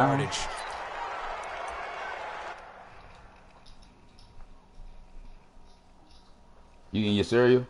yardage. You eating your cereal?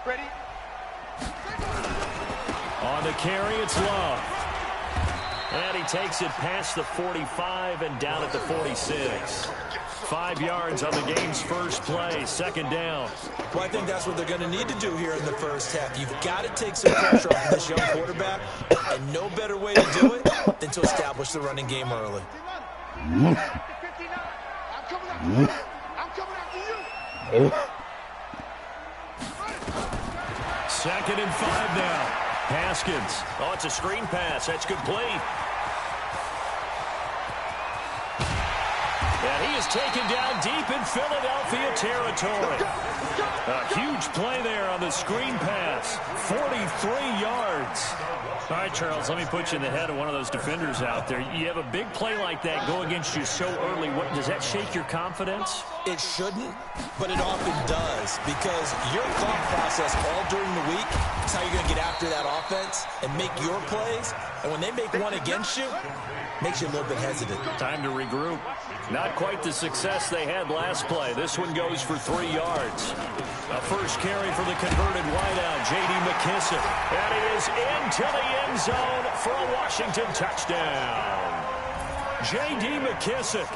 Ready? On the carry, it's Love. And he takes it past the 45 and down at the 46. 5 yards on the game's first play, second down. Well, I think that's what they're going to need to do here in the first half. You've got to take some pressure off this young quarterback, and no better way to do it than to establish the running game early. I'm coming after you. Second and 5 now. Haskins. Oh, it's a screen pass. That's complete. And he is taken down deep in Philadelphia territory. A huge play there on the screen pass. 43 yards. All right, Charles, let me put you in the head of one of those defenders out there. You have a big play like that go against you so early. Does that shake your confidence? It shouldn't, but it often does, because your thought process all during the week is how you're going to get after that offense and make your plays. And when they make one against you, it makes you a little bit hesitant. Time to regroup. Not quite the success they had last play. This one goes for 3 yards. A first carry for the converted wideout, J.D. McKissic. And he is into the end zone for a Washington touchdown. J.D. McKissic,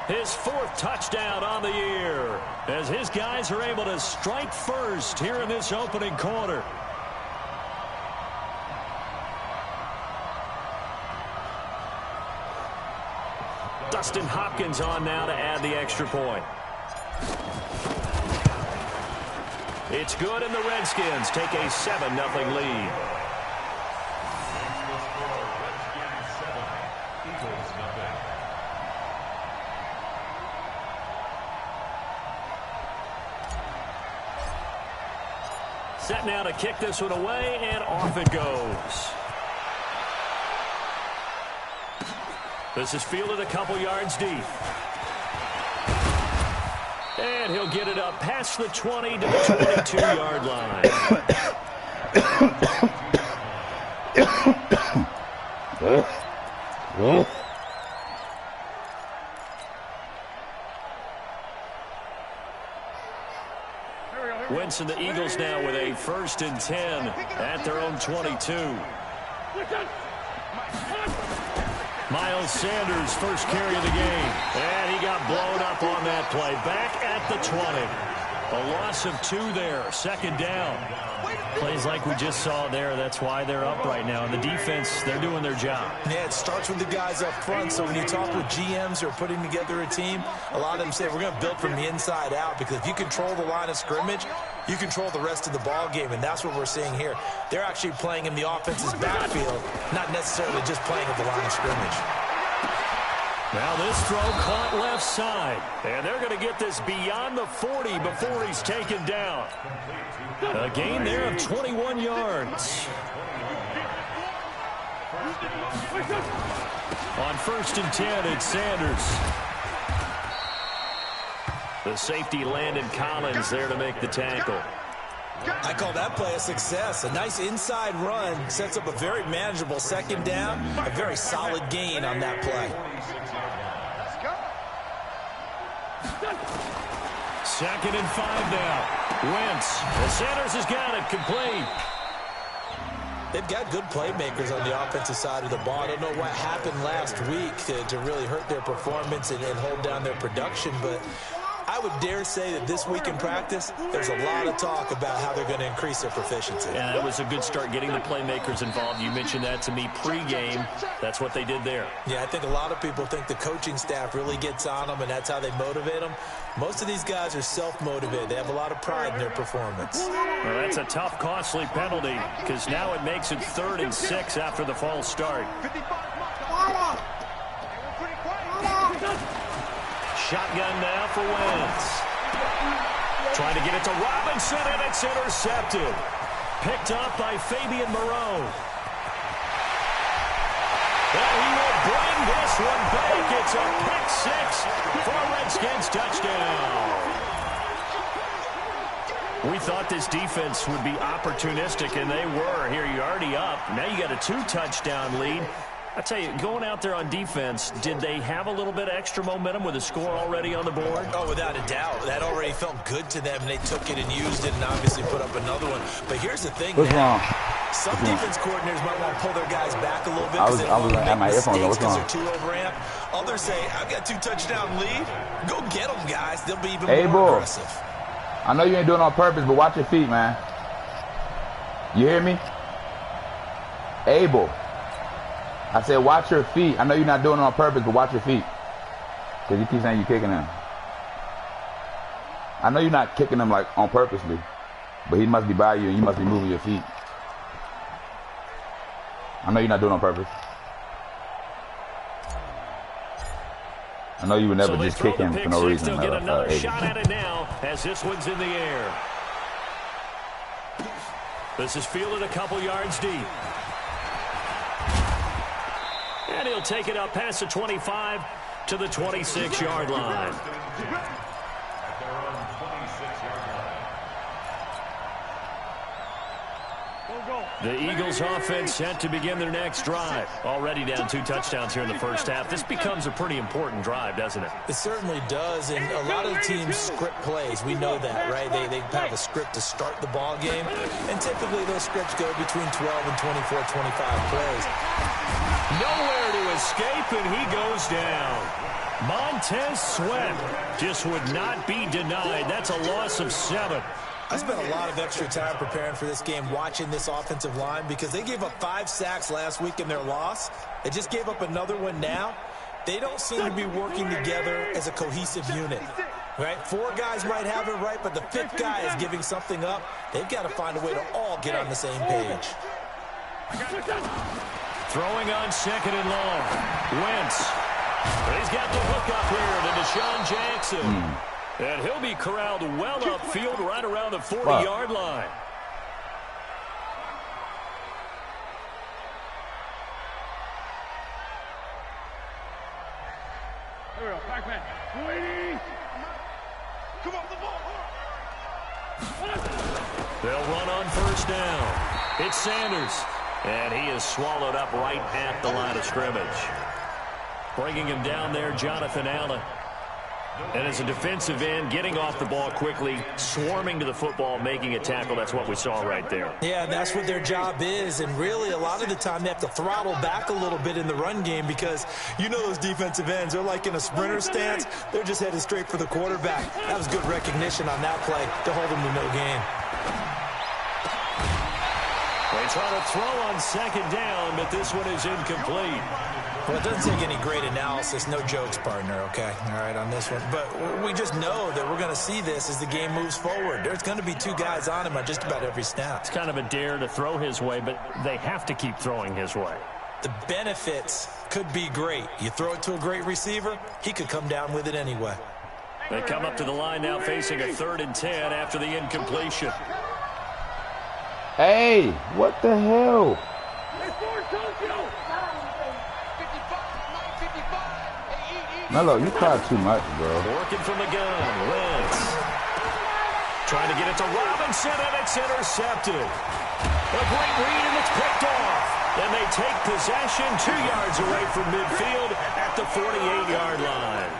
his 4th touchdown on the year, as his guys are able to strike first here in this opening quarter. Dustin Hopkins on now to add the extra point. It's good, and the Redskins take a 7-0 lead. Set now to kick this one away, and off it goes. This is fielded a couple yards deep. And he'll get it up past the 20 to the 22-yard line. Wentz and the Eagles now with a 1st and 10 at their own 22. Miles Sanders, first carry of the game. And he got blown up on that play. Back at the 20. A loss of 2 there. 2nd down. Plays like we just saw there. That's why they're up right now. And the defense, they're doing their job. Yeah, it starts with the guys up front. So when you talk with GMs who are putting together a team, a lot of them say we're going to build from the inside out, because if you control the line of scrimmage, you control the rest of the ball game, and that's what we're seeing here. They're actually playing in the offense's backfield, not necessarily just playing at the line of scrimmage. Now this throw caught left side, and they're going to get this beyond the 40 before he's taken down. A gain there of 21 yards. On 1st and 10, it's Sanders. The safety Landon Collins there to make the tackle. I call that play a success. A nice inside run sets up a very manageable 2nd down. A very solid gain on that play. 2nd and 5 now. Wentz. Well, Sanders has got it complete. They've got good playmakers on the offensive side of the ball. I don't know what happened last week to really hurt their performance and hold down their production, but I would dare say that this week in practice, there's a lot of talk about how they're going to increase their proficiency. And that was a good start getting the playmakers involved. You mentioned that to me pregame. That's what they did there. Yeah, I think a lot of people think the coaching staff really gets on them, and that's how they motivate them. Most of these guys are self-motivated. They have a lot of pride in their performance. Well, that's a tough, costly penalty because now it makes it 3rd and 6 after the false start. Shotgun now for Wentz. Trying to get it to Robinson, and it's intercepted. Picked up by Fabian Moreau. And he will bring this one back. It's a pick 6 for a Redskins touchdown. We thought this defense would be opportunistic, and they were. Here, you're already up. Now you got a 2-touchdown lead. I tell you, going out there on defense, did they have a little bit of extra momentum with a score already on the board? Oh, without a doubt. That already felt good to them. They took it and used it and obviously put up another one. But here's the thing. What's wrong? Some defense coordinators might want to pull their guys back a little bit I because was they don't want to at my make earphones. mistakes What's because wrong? they're too overamped. Others say, I've got 2-touchdown lead. Go get them, guys. They'll be even Hey, more boy. aggressive. I know you ain't doing it on purpose, but watch your feet, man. You hear me? Abel. I said watch your feet. I know you're not doing it on purpose, but watch your feet. Because you keep saying you're kicking them. I know you're not kicking them like on purposely, but he must be by you and you must be moving your feet. I know you're not doing it on purpose. I know you would never just kick him for no reason. They'll get another shot at it now as this one's in the air. This is fielded a couple yards deep. And he'll take it up past the 25 to the 26-yard line. The Eagles offense set to begin their next drive. Already down 2 touchdowns here in the first half. This becomes a pretty important drive, doesn't it? It certainly does, and a lot of the teams script plays. We know that, right? They have a script to start the ball game, and typically those scripts go between 12 and 24, 25 plays. Nowhere to escape, and he goes down. Montez Sweat just would not be denied. That's a loss of 7. I spent a lot of extra time preparing for this game, watching this offensive line, because they gave up 5 sacks last week in their loss. They just gave up another one now. They don't seem to be working together as a cohesive unit, right? 4 guys might have it right, but the 5th guy is giving something up. They've got to find a way to all get on the same page. Throwing on 2nd and long. Wentz. He's got the hook up here to Deshaun Jackson. And he'll be corralled well upfield right around the 40-yard line. Here we go, Pac-Man. Come on, the ball. They'll run on 1st down. It's Sanders. And he is swallowed up right at the line of scrimmage. Bringing him down there, Jonathan Allen. And as a defensive end, getting off the ball quickly, swarming to the football, making a tackle. That's what we saw right there. Yeah, that's what their job is. And really, a lot of the time, they have to throttle back a little bit in the run game because you know those defensive ends, they're like in a sprinter stance. They're just headed straight for the quarterback. That was good recognition on that play to hold them to no gain. They try to throw on 2nd down, but this one is incomplete. Well, it doesn't take any great analysis. No jokes, partner, okay? All right, on this one. But we just know that we're going to see this as the game moves forward. There's going to be 2 guys on him on just about every snap. It's kind of a dare to throw his way, but they have to keep throwing his way. The benefits could be great. You throw it to a great receiver, he could come down with it anyway. They come up to the line now facing a 3rd and 10 after the incompletion. Hey, what the hell? Melo, you cry too much, bro. Working from the gun, Wentz. Trying to get it to Robinson, and it's intercepted. A great read, and it's picked off. And they take possession 2 yards away from midfield at the 48-yard line.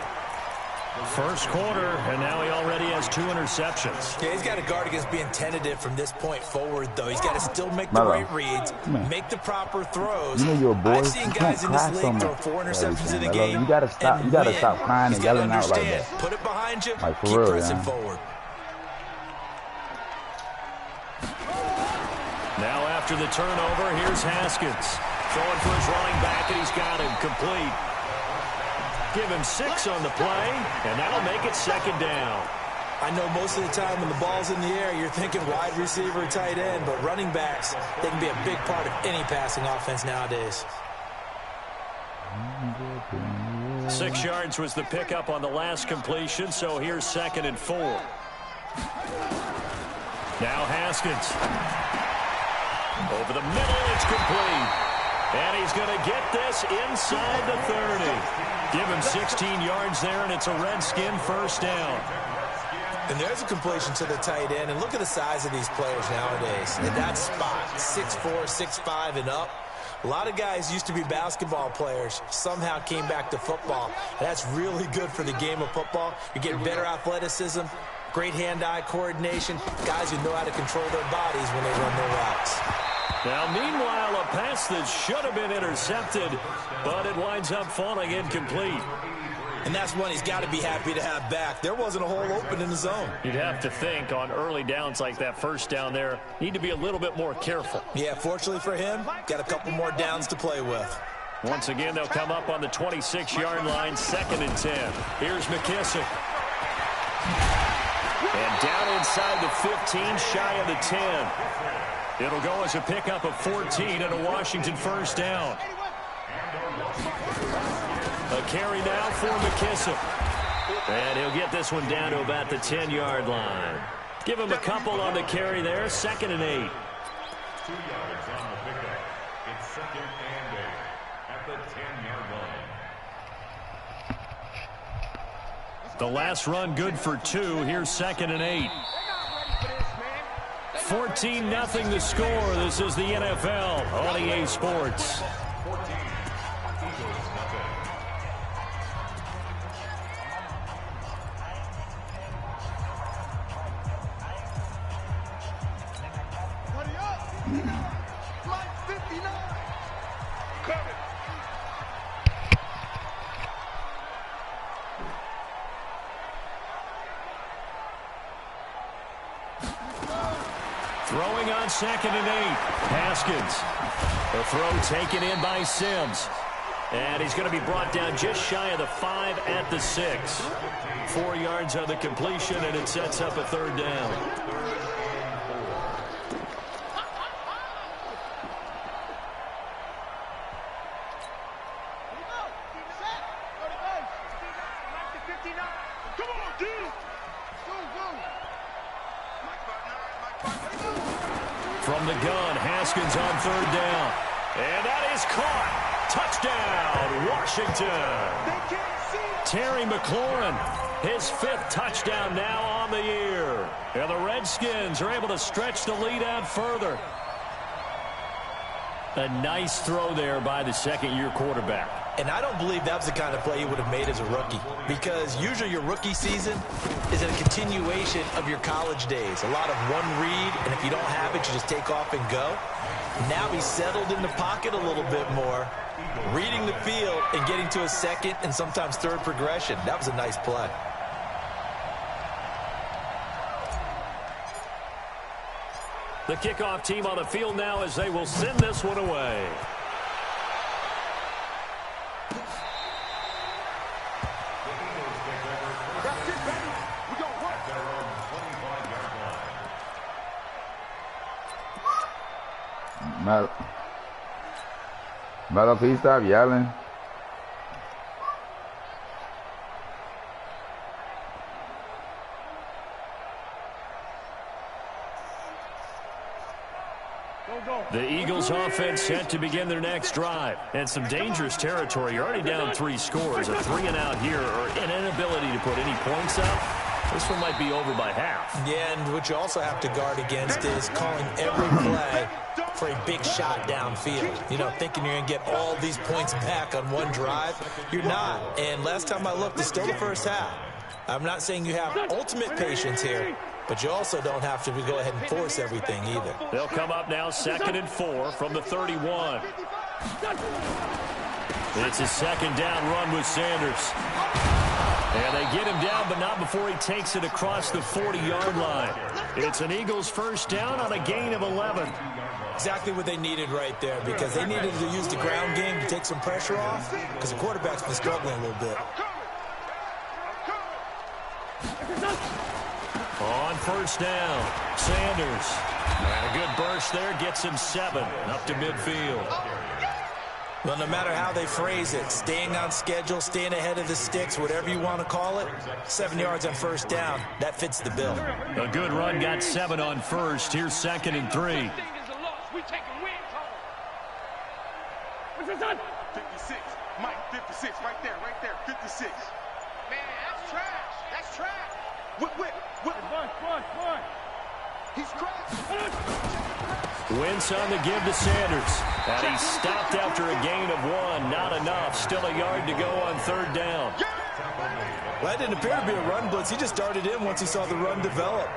First quarter, and now he already has 2 interceptions. Yeah, he's got to guard against being tentative from this point forward, though. He's got to still make the right reads, make the proper throws. You know you're a boy. I've seen guys in this league throw 4 interceptions in a game. You got to stop. You got to stop crying and yelling out like that. Put it behind you. Like, keep real, pressing forward. Now after the turnover, here's Haskins. Throwing for his running back, and he's got him complete. Give him 6 on the play, and that'll make it second down. I know most of the time when the ball's in the air, you're thinking wide receiver, tight end, but running backs, they can be a big part of any passing offense nowadays. 6 yards was the pickup on the last completion, so here's 2nd and 4. Now Haskins. Over the middle, it's complete. And he's going to get this inside the 30. Give him 16 yards there, and it's a Redskin first down. And there's a completion to the tight end. And look at the size of these players nowadays. In that spot, 6'4", 6'5", and up. A lot of guys used to be basketball players, somehow came back to football. And that's really good for the game of football. You're getting better athleticism, great hand-eye coordination, guys who know how to control their bodies when they run their routes. Now, meanwhile, a pass that should have been intercepted, but it winds up falling incomplete. And that's one he's got to be happy to have back. There wasn't a hole open in the zone. You'd have to think on early downs like that first down there, need to be a little bit more careful. Yeah, fortunately for him, got a couple more downs to play with. Once again, they'll come up on the 26-yard line, 2nd and 10. Here's McKissick. And down inside the 15, shy of the 10. It'll go as a pickup of 14 and a Washington first down. A carry now for McKissick. And he'll get this one down to about the 10-yard line. Give him a couple on the carry there, 2nd and 8. 2 yards on the pickup. It's 2nd and 8 at the 10-yard line. The last run good for 2. Here's 2nd and 8. 14-0 the score. This is the NFL on EA Sports. Throwing on 2nd and 8. Haskins. The throw taken in by Sims. And he's going to be brought down just shy of the 5 at the 6. 4 yards on the completion, and it sets up a 3rd down. From the gun, Haskins on 3rd down. And that is caught. Touchdown, Washington. Terry McLaurin, his 5th touchdown now on the year. And the Redskins are able to stretch the lead out further. A nice throw there by the 2nd-year quarterback. And I don't believe that was the kind of play he would have made as a rookie, because usually your rookie season is a continuation of your college days. A lot of one read, and if you don't have it, you just take off and go. Now he's settled in the pocket a little bit more, reading the field and getting to a 2nd and sometimes 3rd progression. That was a nice play. The kickoff team on the field now as they will send this one away. Melo, please stop yelling. The Eagles offense set to begin their next drive. And some dangerous territory. You're already down 3 scores. A 3-and-out here, or an inability to put any points up. This one might be over by half. Yeah, and what you also have to guard against is calling every play for a big shot downfield. You know, thinking you're going to get all these points back on one drive. You're not. And last time I looked, it's still the first half. I'm not saying you have ultimate patience here, but you also don't have to go ahead and force everything either. They'll come up now 2nd and 4 from the 31. It's a 2nd down run with Sanders. And they get him down, but not before he takes it across the 40-yard line. It's an Eagles 1st down on a gain of 11. Exactly what they needed right there, because they needed to use the ground game to take some pressure off, because the quarterback's been struggling a little bit. On 1st down, Sanders. And a good burst there gets him 7 up to midfield. Well, no matter how they phrase it, staying on schedule, staying ahead of the sticks, whatever you want to call it, 7 yards on 1st down, that fits the bill. A good run got 7 on 1st. Here's 2nd and 3. 56. Mike, 56. Right there. 56. Man, that's trash. Whip. Run. He's cracked. Wentz on the give to Sanders. And he stopped after a gain of 1. Not enough. Still a yard to go on 3rd down. Well, that didn't appear to be a run blitz. He just darted in once he saw the run develop.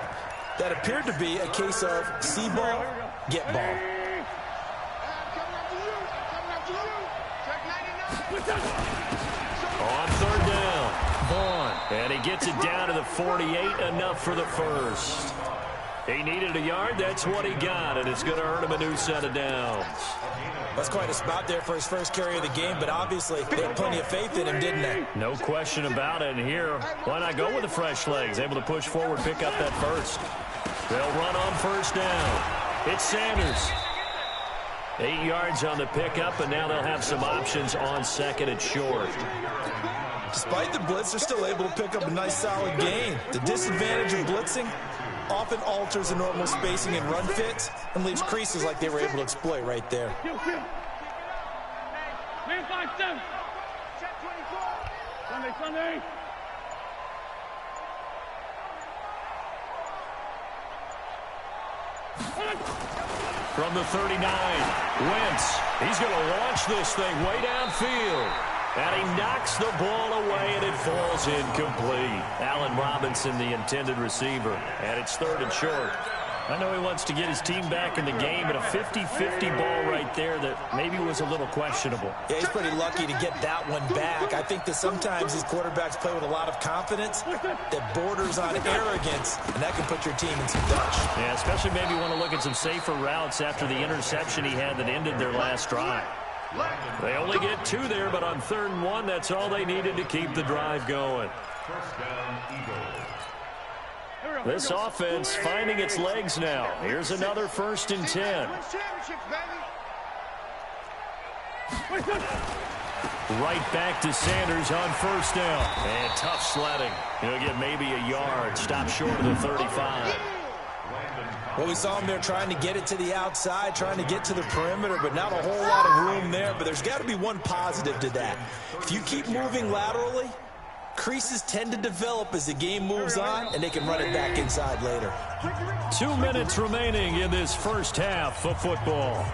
That appeared to be a case of see ball, get ball. On 3rd down, Vaughn. And he gets it down to the 48, enough for the 1st. He needed a yard, that's what he got, and it's going to earn him a new set of downs. That's quite a spot there for his first carry of the game, but obviously they had plenty of faith in him, didn't they? No question about it, and here, why not go with the fresh legs? Able to push forward, pick up that 1st. They'll run on 1st down. It's Sanders. 8 yards on the pickup, and now they'll have some options on 2nd and short. Despite the blitz, they're still able to pick up a nice, solid gain. The disadvantage of blitzing often alters the normal spacing and run fits and leaves creases like they were able to exploit right there. Sunday. From the 39, Wentz. He's going to launch this thing way downfield. And he knocks the ball away, and it falls incomplete. Allen Robinson, the intended receiver. And it's 3rd and short. I know he wants to get his team back in the game, but a 50-50 ball right there that maybe was a little questionable. Yeah, he's pretty lucky to get that one back. I think that sometimes these quarterbacks play with a lot of confidence that borders on arrogance, and that can put your team in some dutch. Yeah, especially maybe want to look at some safer routes after the interception he had that ended their last drive. They only get 2 there, but on 3rd and 1, that's all they needed to keep the drive going. This offense finding its legs now. Here's another 1st and 10. Right back to Sanders on 1st down. And tough sledding. He'll get maybe a yard. Stop short of the 35. Well, we saw him there trying to get it to the outside, trying to get to the perimeter, but not a whole lot of room there. But there's got to be one positive to that. If you keep moving laterally, creases tend to develop as the game moves on, and they can run it back inside later. 2 minutes remaining in this first half of football.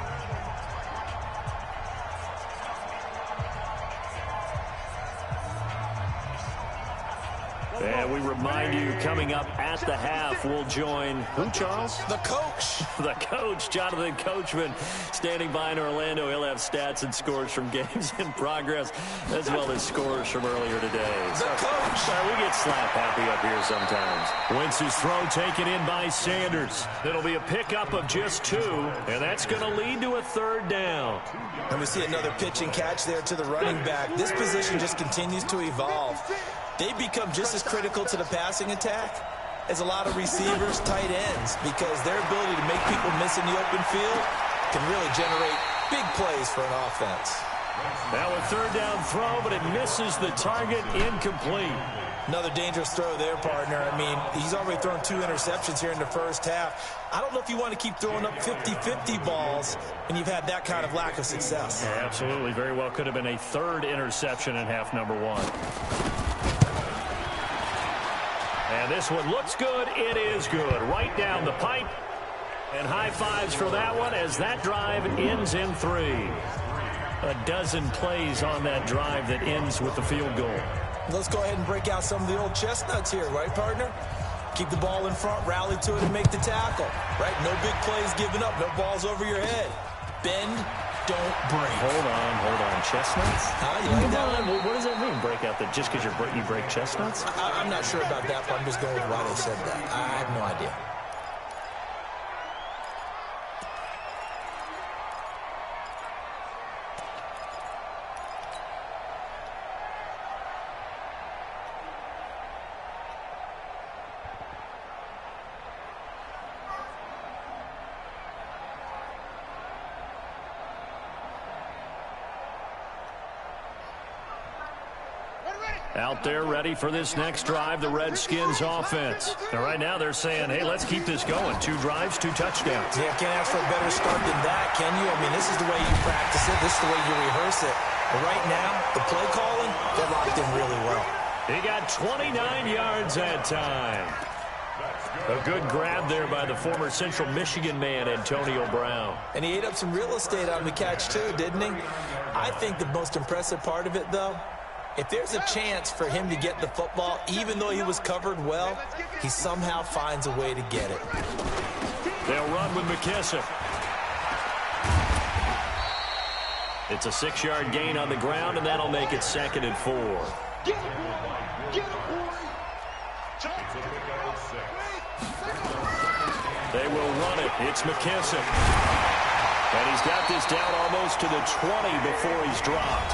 And we remind you, coming up at the half, we'll join who, Charles? The coach. The coach, Jonathan Coachman, standing by in Orlando. He'll have stats and scores from games in progress, as well as scores from earlier today. The coach. We get slap happy up here sometimes. Wentz's throw taken in by Sanders. It'll be a pickup of just 2, and that's going to lead to a 3rd down. And we see another pitch and catch there to the running back. This position just continues to evolve. They become just as critical to the passing attack as a lot of receivers, tight ends, because their ability to make people miss in the open field can really generate big plays for an offense. Now a 3rd down throw, but it misses the target, incomplete. Another dangerous throw there, partner. I mean, he's already thrown 2 interceptions here in the first half. I don't know if you want to keep throwing up 50-50 balls when you've had that kind of lack of success. Yeah, absolutely. Very well could have been a 3rd interception in half number 1. And this one looks good. It is good. Right down the pipe. And high fives for that one as that drive ends in 3. A dozen plays on that drive that ends with the field goal. Let's go ahead and break out some of the old chestnuts here, right, partner? Keep the ball in front, rally to it, and make the tackle, right? No big plays given up, no balls over your head. Bend, don't break. Hold on. Chestnuts? You like that one? What does that mean, break out that just because you break chestnuts? I'm not sure about that, but I'm just going with why they said that. I have no idea. Out there ready for this next drive, the Redskins offense. And right now they're saying, hey, let's keep this going. 2 drives, 2 touchdowns. Yeah, can't ask for a better start than that, can you? I mean, this is the way you practice it. This is the way you rehearse it. But right now, the play calling, they're locked in really well. He got 29 yards that time. A good grab there by the former Central Michigan man, Antonio Brown. And he ate up some real estate on the catch, too, didn't he? I think the most impressive part of it, though, if there's a chance for him to get the football, even though he was covered well, he somehow finds a way to get it. They'll run with McKissick. It's a 6-yard gain on the ground, and that'll make it 2nd and 4. They will run it. It's McKissick. And he's got this down almost to the 20 before he's dropped.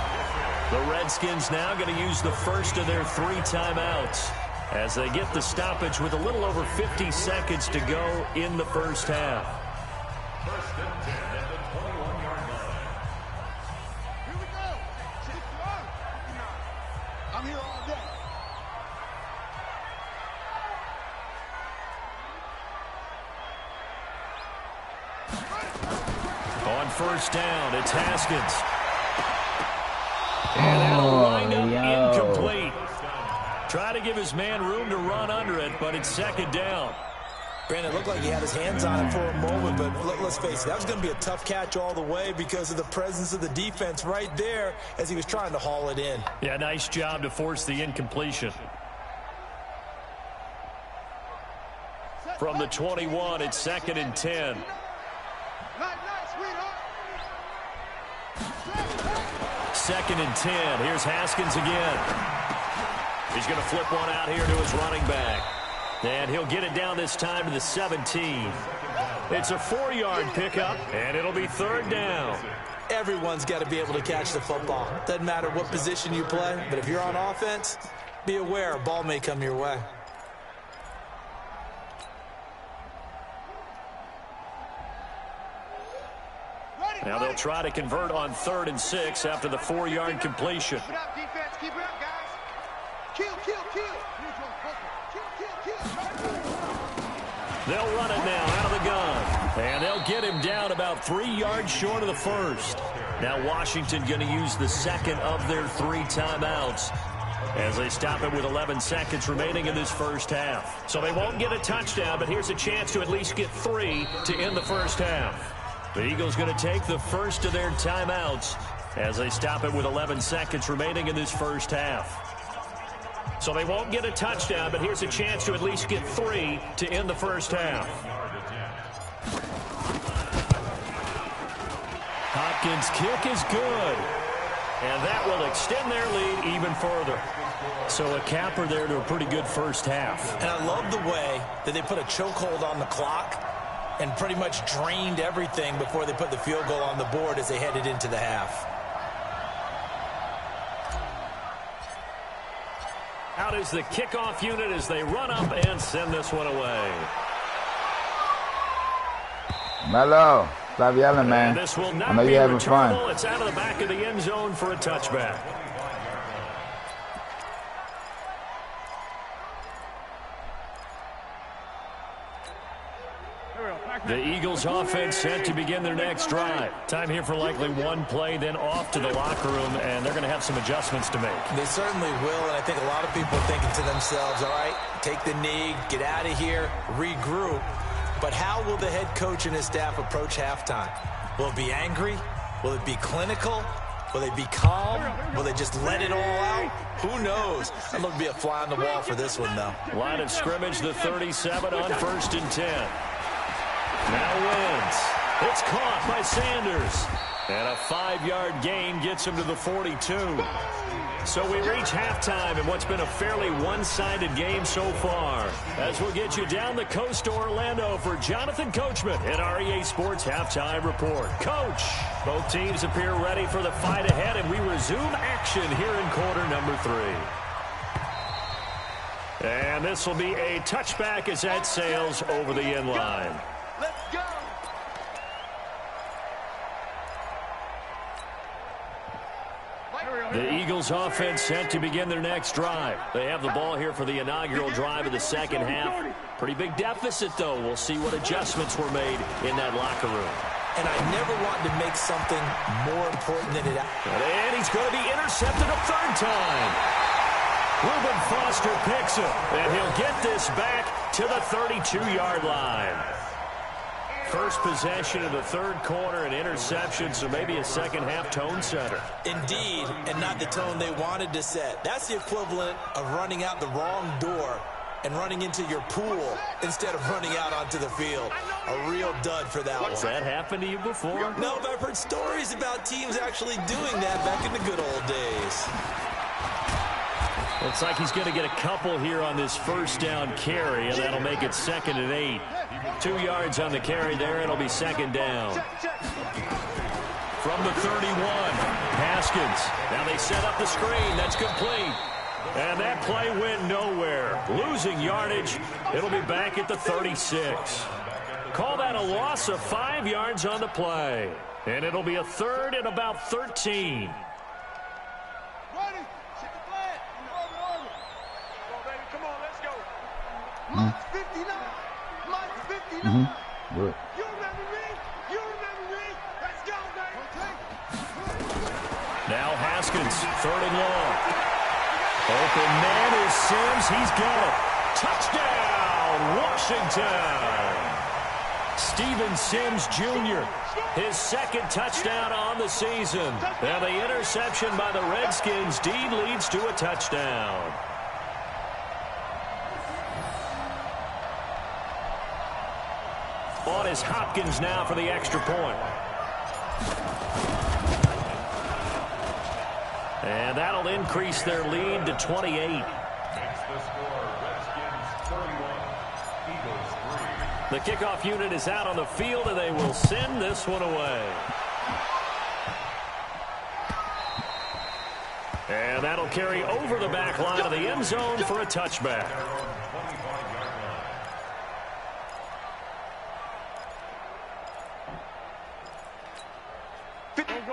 The Redskins now going to use the first of their 3 timeouts as they get the stoppage with a little over 50 seconds to go in the first half. First and 10 at the 21-yard line. Here we go. I'm here all day. On first down, it's Haskins. And that'll wind up incomplete. Try to give his man room to run under it, but it's 2nd down. Brandon, it looked like he had his hands on it for a moment, but let's face it, that was going to be a tough catch all the way because of the presence of the defense right there as he was trying to haul it in. Yeah, nice job to force the incompletion. From the 21, it's 2nd and 10. Second and 10. Here's Haskins again. He's going to flip one out here to his running back. And he'll get it down this time to the 17. It's a 4-yard pickup, and it'll be 3rd down. Everyone's got to be able to catch the football. Doesn't matter what position you play, but if you're on offense, be aware a ball may come your way. Now they'll try to convert on 3rd and 6 after the 4-yard completion. Keep it up, defense. Keep it up, guys. Kill. They'll run it now out of the gun. And they'll get him down about 3 yards short of the first. Now Washington going to use the 2nd of their 3 timeouts as they stop it with 11 seconds remaining in this first half. So they won't get a touchdown, but here's a chance to at least get 3 to end the first half. The Eagles going to take the first of their timeouts as they stop it with 11 seconds remaining in this first half. So they won't get a touchdown, but here's a chance to at least get 3 to end the first half. Hopkins' kick is good. And that will extend their lead even further. So a capper there to a pretty good first half. And I love the way that they put a chokehold on the clock and pretty much drained everything before they put the field goal on the board as they headed into the half. Out is the kickoff unit as they run up and send this one away. Mello, stop yelling, man. And this will not I know be you're having returnable. fun. It's out of the back of the end zone for a touchback. The Eagles offense set to begin their next drive. Time here for likely one play, then off to the locker room, and they're going to have some adjustments to make. They certainly will, and I think a lot of people are thinking to themselves, all right, take the knee, get out of here, regroup. But how will the head coach and his staff approach halftime? Will it be angry? Will it be clinical? Will they be calm? Will they just let it all out? Who knows? I'd love to be a fly on the wall for this one, though. Line of scrimmage, the 37 on 1st and 10. Now wins. It's caught by Sanders. And a 5-yard gain gets him to the 42. So we reach halftime in what's been a fairly one-sided game so far. As we'll get you down the coast to Orlando for Jonathan Coachman at our EA Sports Halftime Report. Coach, both teams appear ready for the fight ahead, and we resume action here in quarter number 3. And this will be a touchback as that sails over the end line. Let's go. The Eagles offense set to begin their next drive. They have the ball here for the inaugural drive of the second half. Pretty big deficit, though. We'll see what adjustments were made in that locker room. And I never wanted to make something more important than it. And he's going to be intercepted a 3rd time. Reuben Foster picks him, and he'll get this back to the 32-yard line. First possession of the 3rd quarter, an interception, so maybe a second-half tone setter. Indeed, and not the tone they wanted to set. That's the equivalent of running out the wrong door and running into your pool instead of running out onto the field. A real dud for that one. Has that happened to you before? No, but I've heard stories about teams actually doing that back in the good old days. Looks like he's going to get a couple here on this first down carry, and that'll make it 2nd and 8. 2 yards on the carry there. It'll be 2nd down. From the 31, Haskins. Now they set up the screen. That's complete. And that play went nowhere. Losing yardage. It'll be back at the 36. Call that a loss of 5 yards on the play. And it'll be a 3rd and about 13. March 59. March 59. Good. You remember me? You remember me? Let's go, baby. Now Haskins, 3rd and long. Open man is Sims. He's got it. Touchdown, Washington. Steven Sims Jr., his 2nd touchdown on the season. And the interception by the Redskins indeed leads to a touchdown. On is Hopkins now for the extra point. And that'll increase their lead to 28. Makes the score Redskins 41, Eagles 3. The kickoff unit is out on the field, and they will send this one away. And that'll carry over the back line of the end zone for a touchback.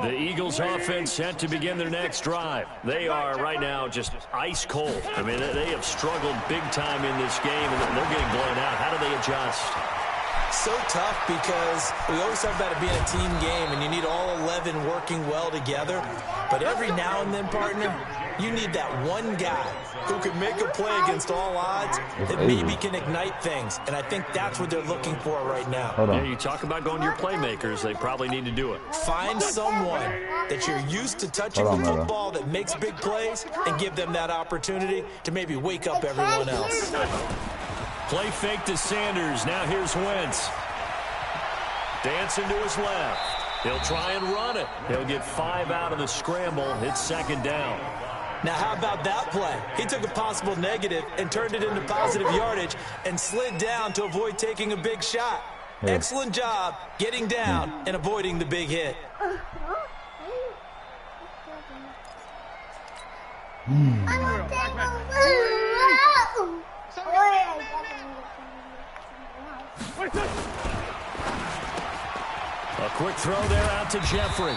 The Eagles offense set to begin their next drive. They are right now just ice cold. I mean, they have struggled big time in this game, and they're getting blown out. How do they adjust? So tough because we always talk about it being a team game and you need all 11 working well together. But every now and then, partner, you need that one guy who can make a play against all odds that maybe can ignite things. And I think that's what they're looking for right now. Yeah, you talk about going to your playmakers. They probably need to do it. Find someone that you're used to touching the football that makes big plays and give them that opportunity to maybe wake up everyone else. Play fake to Sanders. Now here's Wentz. Dancing to his left. He'll try and run it. He'll get 5 out of the scramble. It's 2nd down. Now, how about that play? He took a possible negative and turned it into positive yardage and slid down to avoid taking a big shot. Yeah. Excellent job getting down and avoiding the big hit. A quick throw there out to Jeffrey.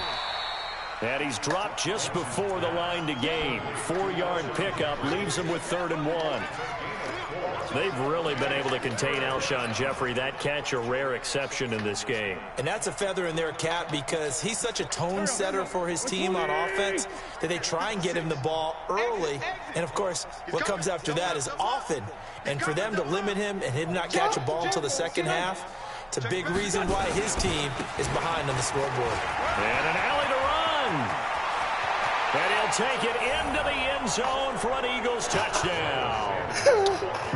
And he's dropped just before the line to gain. 4-yard pickup leaves him with 3rd and 1. They've really been able to contain Alshon Jeffrey. That catch a rare exception in this game. And that's a feather in their cap because he's such a tone setter for his team on offense that they try and get him the ball early. And, of course, what comes after that is often. And for them to limit him and him not catch a ball until the second half, it's a big reason why his team is behind on the scoreboard. And an alley to run. take it into the end zone for an Eagles touchdown.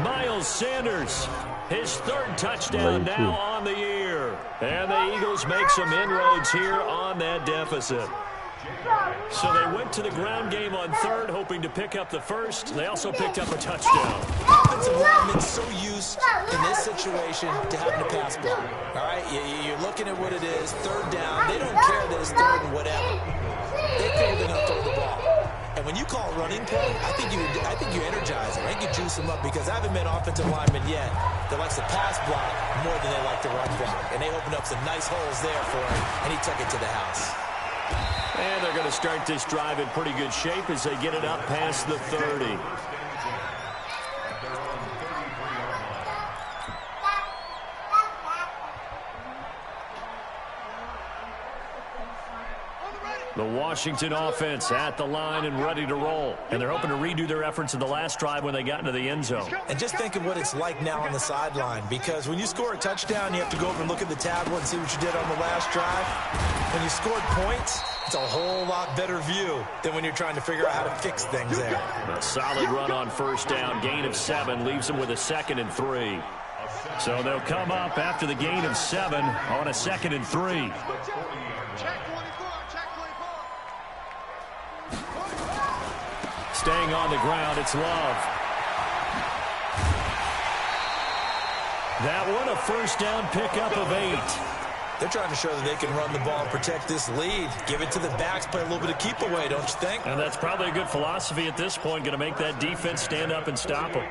Miles Sanders, his third touchdown now on the year. And the Eagles make some inroads here on that deficit. So they went to the ground game on third, hoping to pick up the first. They also picked up a touchdown. Offensive linemen so used in this situation to having to pass block. All right, you're looking at what it is, third down. They don't care that it's third and whatever. They figure they're going to throw the ball. And when you call running play, I think you energize them. I think you juice them up because I haven't met offensive linemen yet that likes to pass block more than they like to run block. And they opened up some nice holes there for him, and he took it to the house. And they're going to start this drive in pretty good shape as they get it up past the 30. The Washington offense at the line and ready to roll. And they're hoping to redo their efforts in the last drive when they got into the end zone. And just think of what it's like now on the sideline, because when you score a touchdown, you have to go over and look at the tablet and see what you did on the last drive. When you scored points, it's a whole lot better view than when you're trying to figure out how to fix things there. A solid run on first down. Gain of 7 leaves them with a 2nd and 3. So they'll come up after the gain of 7 on a 2nd and 3. Staying on the ground, it's Love. That one, a first down pickup of 8. They're trying to show that they can run the ball and protect this lead. Give it to the backs, play a little bit of keep away, don't you think? And that's probably a good philosophy at this point, going to make that defense stand up and stop them.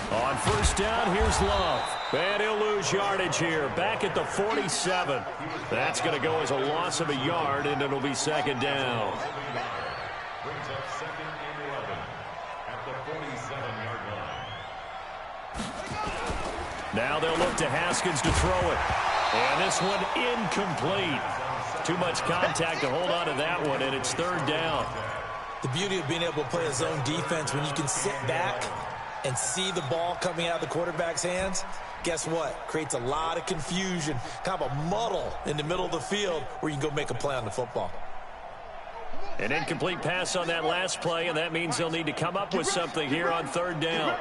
On first down, here's Love. And he'll lose yardage here. Back at the 47. That's going to go as a loss of a yard, and it'll be 2nd down. Brings up 2nd and 11 at the 47-yard line. Now they'll look to Haskins to throw it. And this one incomplete. Too much contact to hold on to that one, and it's 3rd down. The beauty of being able to play a zone defense when you can sit back and see the ball coming out of the quarterback's hands, guess what? Creates a lot of confusion, kind of a muddle in the middle of the field where you can go make a play on the football. An incomplete pass on that last play, and that means they'll need to come up with something here on 3rd down.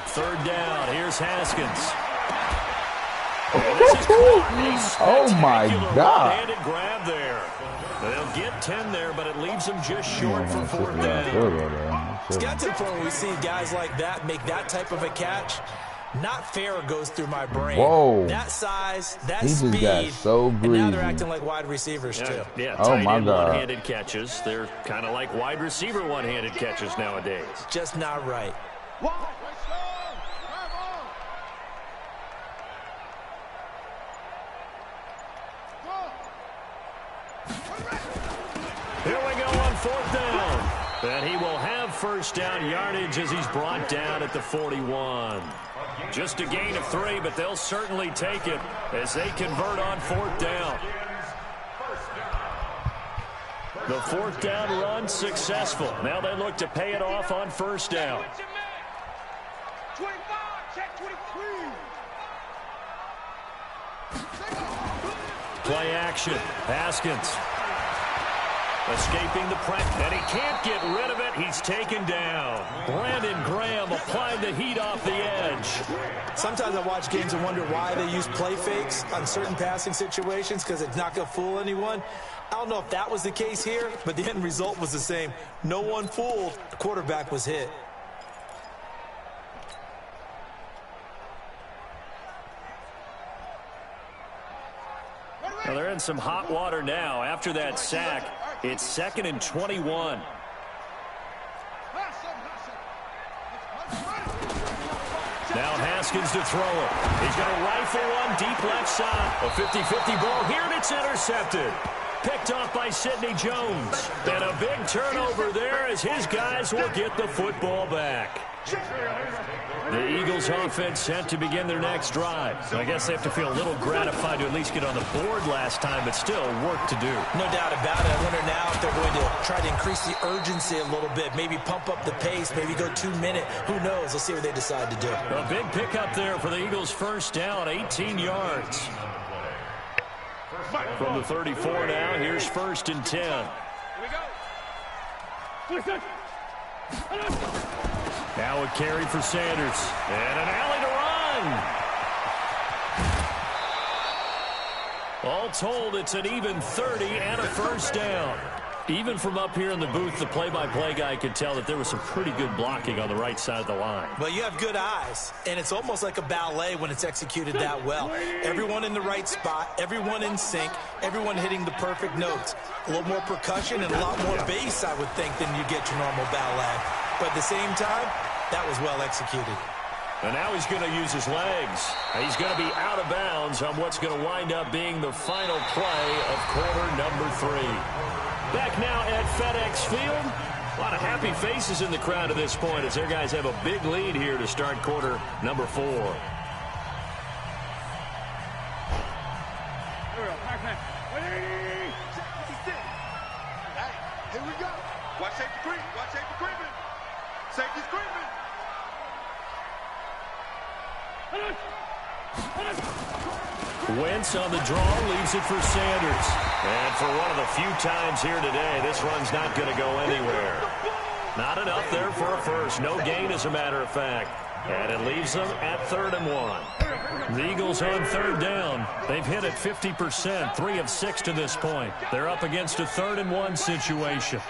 3rd down, here's Haskins. Oh my God. One-handed grab there. They'll get 10 there, but it leaves them just short for 4th down. It's got to the point where we see guys like that make that type of a catch. Not fair goes through my brain. Whoa. That size, that he speed, just got so and now greasy. they're acting like wide receivers too. Yeah, Oh tight my end God. one-handed catches. They're kind of like wide receiver one-handed catches nowadays. Just not right. Here we go on 4th down. And he will have first down yardage as he's brought down at the 41. Just a gain of 3, but they'll certainly take it as they convert on 4th down. The 4th down run successful. Now they look to pay it off on first down. 25, check 23. Play action. Haskins escaping the press, and he can't get rid of it. He's taken down. Brandon Graham applied the heat off the edge. Sometimes I watch games and wonder why they use play fakes on certain passing situations, because it's not going to fool anyone. I don't know if that was the case here, but the end result was the same. No one fooled. The quarterback was hit. Well, they're in some hot water now. After that sack, it's 2nd and 21. Now Haskins to throw it. He's going to rifle one deep left side. A 50-50 ball here, and it's intercepted. Picked off by Sidney Jones. And a big turnover there as his guys will get the football back. The Eagles offense set to begin their next drive. So I guess they have to feel a little gratified to at least get on the board last time, but still work to do. No doubt about it. I wonder now if they're going to try to increase the urgency a little bit, maybe pump up the pace, maybe go 2 minute. Who knows? Let's see what they decide to do. A big pickup there for the Eagles, first down, 18 yards. From the 34 now, here's 1st and 10. Here we go. Now a carry for Sanders. And an alley to run. All told, it's an even 30 and a first down. Even from up here in the booth, the play-by-play guy could tell that there was some pretty good blocking on the right side of the line. Well, you have good eyes, and it's almost like a ballet when it's executed that well. Everyone in the right spot, everyone in sync, everyone hitting the perfect notes. A little more percussion and a lot more bass, I would think, than you get your normal ballet. But at the same time, that was well executed. And now he's going to use his legs. He's going to be out of bounds on what's going to wind up being the final play of quarter number 3. Back now at FedEx Field. A lot of happy faces in the crowd at this point as their guys have a big lead here to start quarter number 4. Here we go. Watch safety creep. Watch safety creeping. Safety's creeping. Wentz on the draw, leaves it for Sanders. And for one of the few times here today, this run's not going to go anywhere. Not enough there for a first. No gain, as a matter of fact. And it leaves them at 3rd and 1. The Eagles on 3rd down. They've hit it 50%, 3 of 6 to this point. They're up against a 3rd and 1 situation.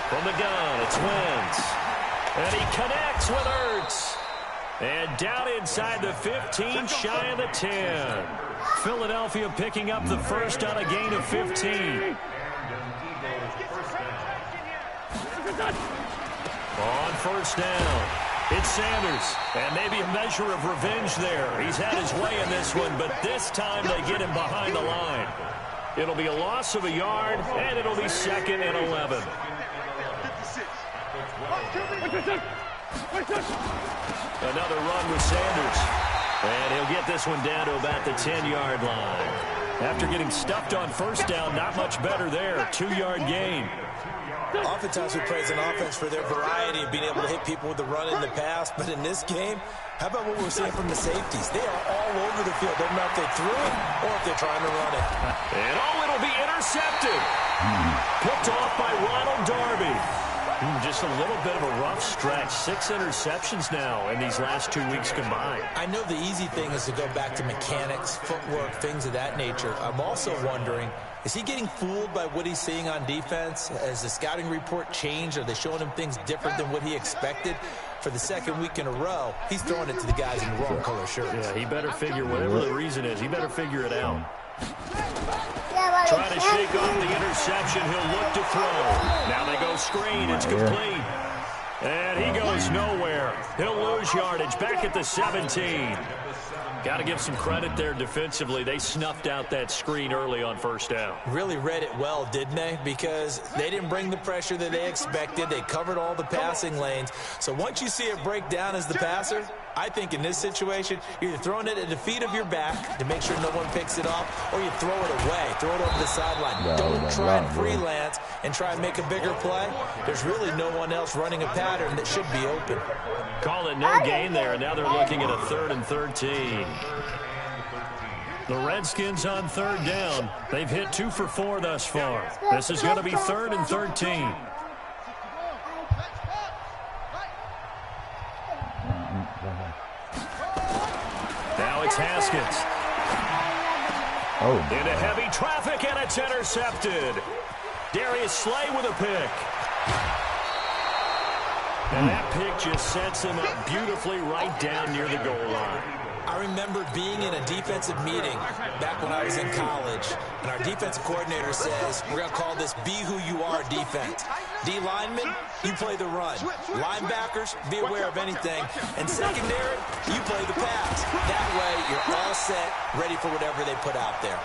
From the gun, it's Wentz. And he connects with Ertz. And down inside the 15, shy of the 10. Philadelphia picking up the first on a gain of 15. On 1st down, it's Sanders. And maybe a measure of revenge there. He's had his way in this one, but this time they get him behind the line. It'll be a loss of a yard, and it'll be 2nd and 11. Another run with Sanders. And he'll get this one down to about the 10-yard line. After getting stuffed on 1st down, not much better there. 2-yard gain. Oftentimes we praise an offense for their variety of being able to hit people with the run in the pass. But in this game, how about what we're seeing from the safeties? They are all over the field. Doesn't matter if they threw it or if they're trying to run it. And it'll be intercepted. Picked off by Ronald Darby. Just a little bit of a rough stretch. 6 interceptions now in these last 2 weeks combined. I know the easy thing is to go back to mechanics, footwork, things of that nature. I'm also wondering, is he getting fooled by what he's seeing on defense? Has the scouting report changed? Are they showing him things different than what he expected? For the 2nd week in a row, he's throwing it to the guys in the wrong color shirts. Yeah, he better figure, whatever the reason is, he better figure it out. Trying to shake off the interception. He'll look to throw. Now they go screen. It's complete. And he goes nowhere. He'll lose yardage back at the 17. Got to give some credit there defensively. They snuffed out that screen early on 1st down. Really read it well, didn't they? Because they didn't bring the pressure that they expected. They covered all the passing lanes. So once you see it break down as the passer, I think in this situation, you're either throwing it at the feet of your back to make sure no one picks it up, or you throw it away, throw it over the sideline. Don't try and freelance and try and make a bigger play. There's really no one else running a pattern that should be open. Call it no gain there, and now they're looking at a 3rd and 13. The Redskins on 3rd down. They've hit 2 for 4 thus far. This is going to be 3rd and 13. Now it's Haskins. Into heavy traffic, and it's intercepted. Darius Slay with a pick. And that pick just sets him up beautifully right down near the goal line. I remember being in a defensive meeting back when I was in college, and our defensive coordinator says, we're going to call this Be Who You Are defense. D linemen, you play the run. Linebackers, be aware of anything. And secondary, you play the pass. That way, you're all set, ready for whatever they put out there.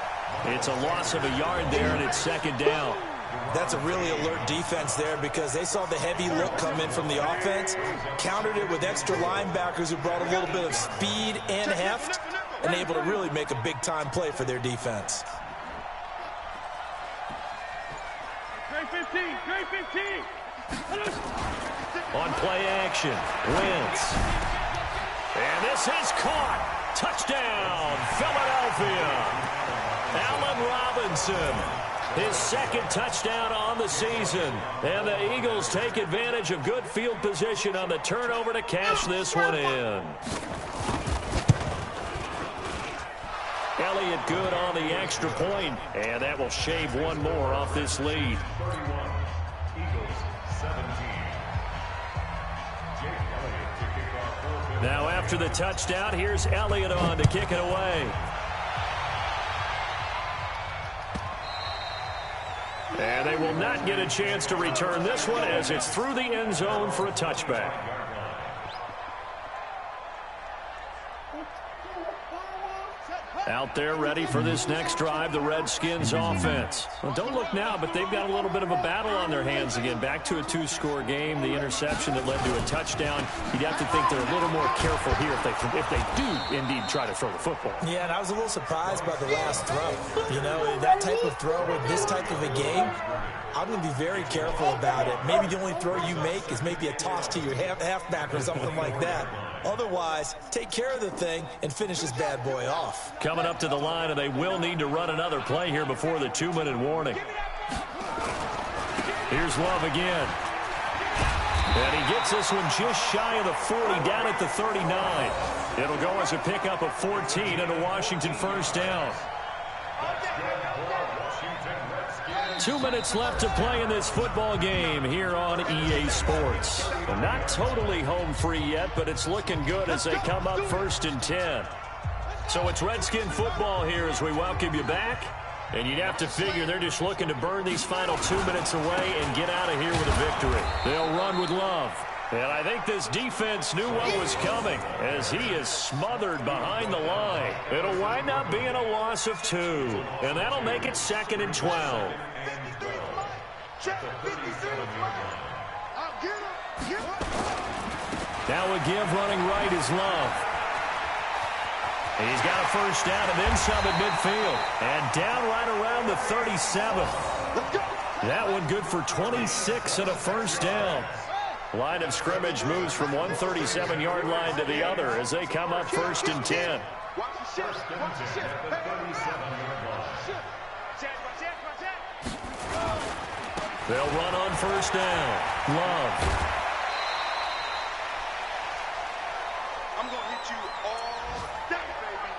It's a loss of a yard there, and it's second down. That's a really alert defense there because they saw the heavy look come in from the offense, countered it with extra linebackers who brought a little bit of speed and heft, and able to really make a big-time play for their defense. Great 15, great 15. On play action, Wentz. And this is caught. Touchdown, Philadelphia. Allen Robinson, his second touchdown on the season. And the Eagles take advantage of good field position on the turnover to cash this one in. Elliott good on the extra point, and that will shave one more off this lead. 31, Eagles 17. Jake Elliott to kick off 4-5. Now after the touchdown, here's Elliott on to kick it away. And they will not get a chance to return this one as it's through the end zone for a touchback. Out there ready for this next drive, the Redskins offense. Well, don't look now, but they've got a little bit of a battle on their hands again. Back to a two-score game, the interception that led to a touchdown. You'd have to think they're a little more careful here if they do indeed try to throw the football. Yeah, and I was a little surprised by the last throw. You know, that type of throw with this type of a game, I'm going to be very careful about it. Maybe the only throw you make is maybe a toss to your halfback or something like that. Otherwise, take care of the thing and finish this bad boy off. Coming up to the line, and they will need to run another play here before the 2-minute warning. Here's Love again. And he gets this one just shy of the 40, down at the 39. It'll go as a pickup of 14 and a Washington first down. 2 minutes left to play in this football game here on EA Sports. And not totally home free yet, but it's looking good as they come up 1st and 10. So it's Redskin football here as we welcome you back. And you'd have to figure they're just looking to burn these final 2 minutes away and get out of here with a victory. They'll run with Love. And I think this defense knew what was coming as he is smothered behind the line. It'll wind up being a loss of 2. And that'll make it 2nd and 12. Now a give running right is Love. He's got a first down and then some at midfield. And down right around the 37. That one good for 26 and a first down. Line of scrimmage moves from one 37-yard line to the other as they come up 1st and 10. They'll run on first down. Love. I'm going to hit you all day, baby.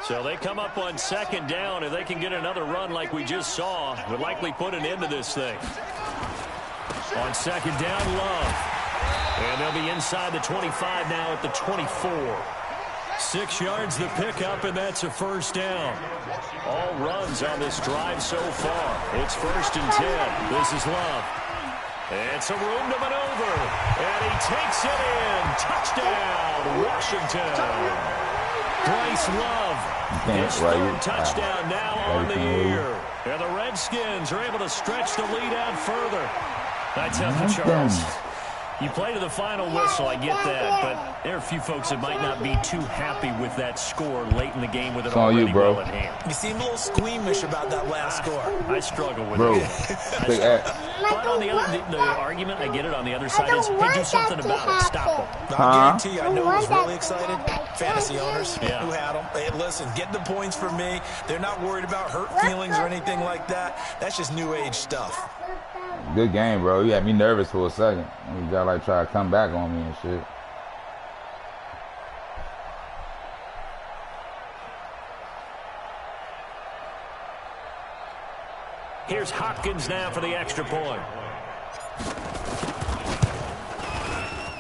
So they come up on 2nd down. If they can get another run like we just saw, would likely put an end to this thing. On 2nd down, Love. And they'll be inside the 25 now at the 24. 6 yards the pickup, and that's a first down. All runs on this drive so far. It's 1st and 10. This is Love. It's a room to maneuver. And he takes it in. Touchdown, Washington. Bryce Love. His 3rd touchdown now on the year. And the Redskins are able to stretch the lead out further. I tell you, Charles, you play to the final whistle, I get that, but there are a few folks that might not be too happy with that score late in the game with it already well at hand. You seem a little squeamish about that last score. I struggle with it. But on the other, the argument, I get it, on the other side is, hey, do something about it. Stop them. I guarantee you, I know who's really excited. Fantasy owners who had them. Hey, listen, get the points for me. They're not worried about hurt feelings or anything like that. That's just new age stuff. Good game, bro. You had me nervous for a second. You got like try to come back on me and shit. Here's Hopkins now for the extra point.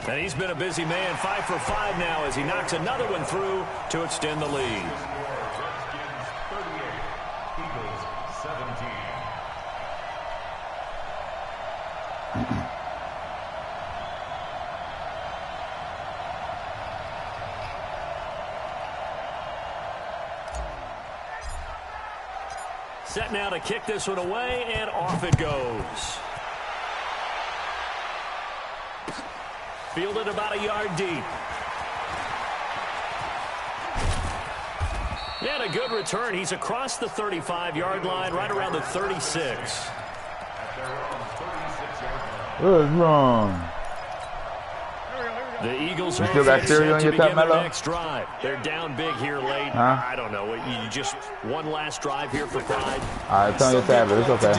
And he's been a busy man, 5 for 5 now as he knocks another one through to extend the lead. Set now to kick this one away, and off it goes. Fielded about a yard deep. And a good return. He's across the 35-yard line, right around the 36. What's wrong? The Eagles You still got cereal on your top, Mello? Next drive. They're down big here late. Huh? I don't know. You just one last drive here for pride. All right, tell your tablet. It's okay. I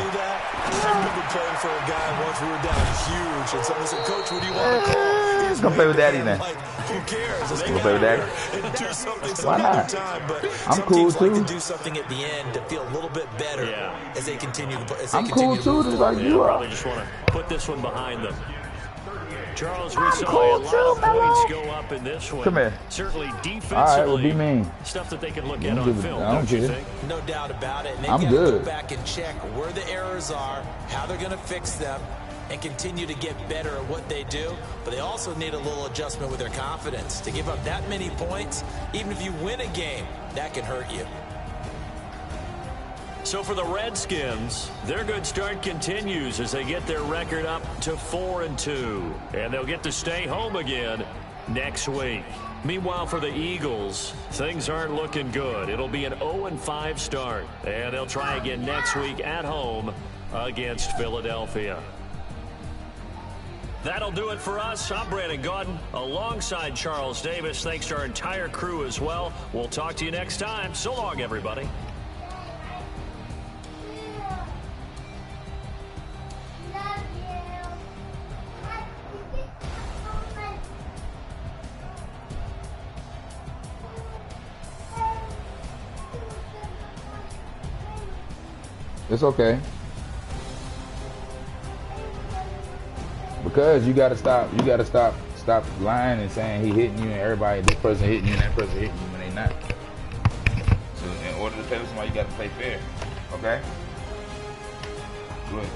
remember playing for a guy once we were down huge, and someone said, "Coach, what do you want to call?" Let's go play with Daddy then. Like, who cares? Let's go play with Daddy. And do something Why not? time. But I'm cool teams too. like to do something at the end to feel a little bit better as they continue to play. I'm cool too, just like you are. Probably just want to put this one behind them. Charles, we saw cool a lot too, of points go up in this one. Come here. Certainly defensively. All right, well, be mean. Stuff that they can look I at don't on give a- film, I don't don't you care. think? No doubt about it. And they've I'm got to good. go back and check where the errors are, how they're going to fix them, and continue to get better at what they do. But they also need a little adjustment with their confidence. To give up that many points, even if you win a game, that can hurt you. So for the Redskins, their good start continues as they get their record up to 4-2. And they'll get to stay home again next week. Meanwhile, for the Eagles, things aren't looking good. It'll be an 0-5 start. And they'll try again next week at home against Philadelphia. That'll do it for us. I'm Brandon Gaudin alongside Charles Davis. Thanks to our entire crew as well. We'll talk to you next time. So long, everybody. It's okay. Because you gotta stop lying and saying he hitting you and everybody, this person hitting you and that person hitting you when they not. So in order to play with somebody, you gotta play fair. Okay? Good.